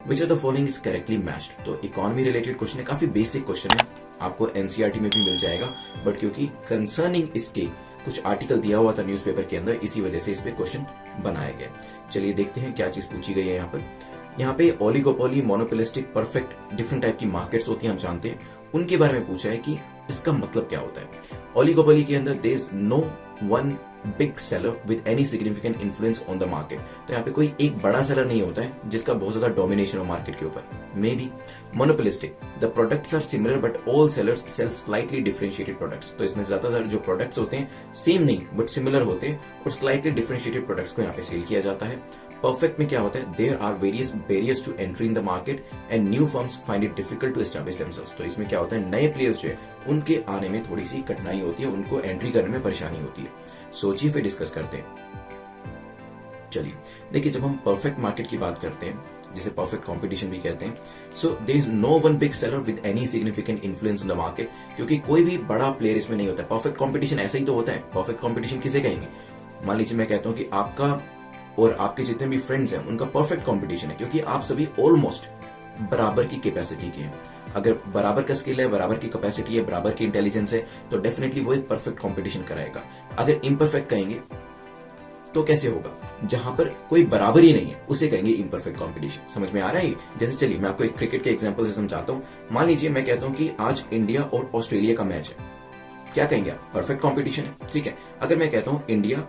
Which of the following is correctly matched. तो economy related question है, काफी basic question है, आपको एनसीईआरटी में भी मिल जाएगा, बट क्योंकि कंसर्निंग इसके कुछ आर्टिकल दिया हुआ था न्यूज़पेपर के अंदर, इसी वजह से इस पे क्वेश्चन बनाया गया। चलिए देखते हैं क्या चीज पूछी गई है यहाँ पे oligopoly, monopolistic, perfect, different type की मार्केट्स होती हैं, हम जानते हैं, उनके बारे में पूछा है कि इसका मतलब क्या होता है। ओलिगोपोली के अंदर there is no one big seller with any significant influence on the market. तो यहाँ पे कोई एक बड़ा सेलर नहीं होता है जिसका बहुत ज्यादा डोमिनेशन हो मार्केट के ऊपर। May be monopolistic, the products are similar but all sellers sell slightly differentiated products. तो इसमें ज्यादातर जो प्रोडक्ट्स होते हैं सेम नहीं बट सिमिलर होते हैं और स्लाइटली डिफरेंशिएटेड प्रोडक्ट्स को यहाँ पे सेल किया जाता है। परफेक्ट में क्या होता है, there are various barriers to entry in the market and new firms find it difficult to establish themselves. तो इसमें क्या होता है, नए प्लेयर्स जो है उनके आने में थोड़ी सी कठिनाई होती है, उनको एंट्री करने में परेशानी होती है। सोचिए फिर डिस्कस करते हैं। चलिए देखिए, जब हम परफेक्ट मार्केट की बात करते हैं, जिसे परफेक्ट कंपटीशन भी कहते हैं, so there is no one big seller with any significant influence on the market, क्योंकि कोई भी बड़ा प्लेयर इसमें नहीं होता है। परफेक्ट कंपटीशन ऐसा ही तो होता है। परफेक्ट कंपटीशन किसे कहेंगे, मान लीजिए मैं कहता हूं कि आपका और आपके जितने भी फ्रेंड्स हैं उनका परफेक्ट कंपटीशन है, क्योंकि आप सभी ऑलमोस्ट बराबर की कैपेसिटी के हैं। अगर बराबर का स्किल है, बराबर की कैपेसिटी है, बराबर की इंटेलिजेंस है, तो डेफिनेटली वो एक परफेक्ट कंपटीशन कराएगा। अगर इम्परफेक्ट कहेंगे तो कैसे होगा, जहां पर कोई बराबर ही नहीं है उसे कहेंगे इम्परफेक्ट कंपटीशन। समझ में आ रहा है? जैसे चलिए मैं आपको एक क्रिकेट के एग्जांपल से समझाता हूं। मान लीजिए मैं कहता हूं कि आज इंडिया और ऑस्ट्रेलिया का मैच है, क्या कहेंगे आप, परफेक्ट कंपटीशन है, ठीक है। अगर मैं कहता हूं इंडिया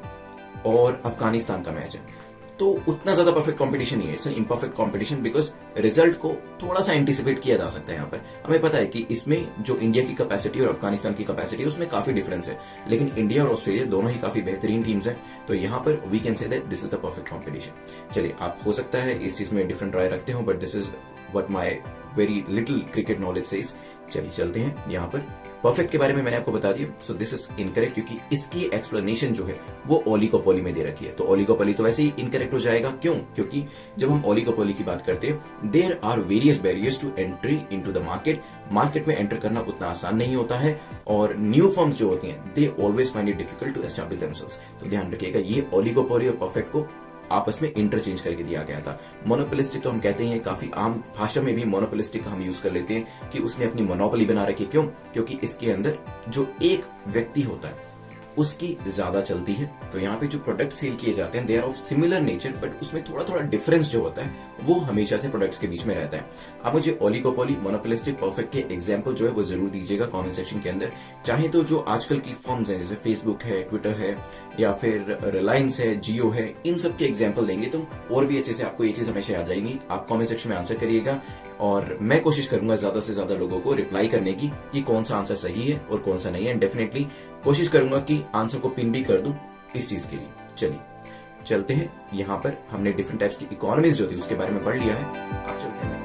और अफगानिस्तान का मैच है, तो उतना ज्यादा परफेक्ट कंपटीशन नहीं है, it's an imperfect competition, because result को थोड़ा सा एंटिसिपेट किया जा सकता है। यहाँ पर हमें पता है कि इसमें जो इंडिया की कैपेसिटी और अफगानिस्तान की कैपेसिटी है उसमें काफी डिफरेंस है, लेकिन इंडिया और ऑस्ट्रेलिया दोनों ही काफी बेहतरीन टीम्स हैं। तो यहाँ पर we can say that this is the perfect competition. चलिए, आप हो सकता है इस चीज में डिफरेंट राय रखते हो, but this is what my very little cricket knowledge says. चलिए चलते हैं यहाँ पर। परफेक्ट के बारे में मैंने आपको बता दिया, सो दिस इज इनकरेक्ट, क्योंकि इसकी एक्सप्लेनेशन जो है वो ओलिगोपोली में दे रखी है। तो ओलिगोपोली तो वैसे ही इनकरेक्ट हो जाएगा। क्यों? क्योंकि जब हम ओलिगोपोली की बात करते हैं, there are various barriers to entry into the market. Market में एंटर करना उतना आसान नहीं होता है, और न्यू फर्म्स जो होती हैं they always find it difficult to establish themselves. तो ध्यान रखिएगा, ये ओलिगोपोली और परफेक्ट को आपस में इंटरचेंज करके दिया गया था। मोनोपोलिस्टिक तो हम कहते हैं, काफी आम भाषा में भी मोनोपोलिस्टिक हम यूज कर लेते हैं कि उसने अपनी मोनोपोली बना रखी। क्यों? क्योंकि इसके अंदर जो एक व्यक्ति होता है उसकी ज्यादा चलती है। तो यहाँ पे जो प्रोडक्ट सेल किए जाते हैं they are of similar nature, but उसमें थोड़ा थोड़ा डिफरेंस जो होता है वो हमेशा से प्रोडक्ट्स के बीच में रहता है। अब मुझे ओलिगोपोली, मोनोपोलिस्टिक, परफेक्ट के एग्जांपल जो है वो जरूर दीजिएगा कमेंट सेक्शन के अंदर। चाहे तो जो आजकल की फर्म्स हैं जैसे फेसबुक है, ट्विटर है, या फिर रिलायंस है, जियो है, इन सब के एग्जाम्पल देंगे तो और भी अच्छे से आपको ये चीज हमेशा याद जाएगी। आप कमेंट सेक्शन में आंसर करिएगा और मैं कोशिश करूंगा ज्यादा से ज्यादा लोगों को रिप्लाई करने की कि कौन सा आंसर सही है और कौन सा नहीं है। डेफिनेटली कोशिश करूंगा कि आंसर को पिन भी कर दूं इस चीज के लिए। चलिए चलते हैं, यहाँ पर हमने डिफरेंट टाइप्स की इकोनॉमीज जो थी उसके बारे में पढ़ लिया है। आप चलते हैं।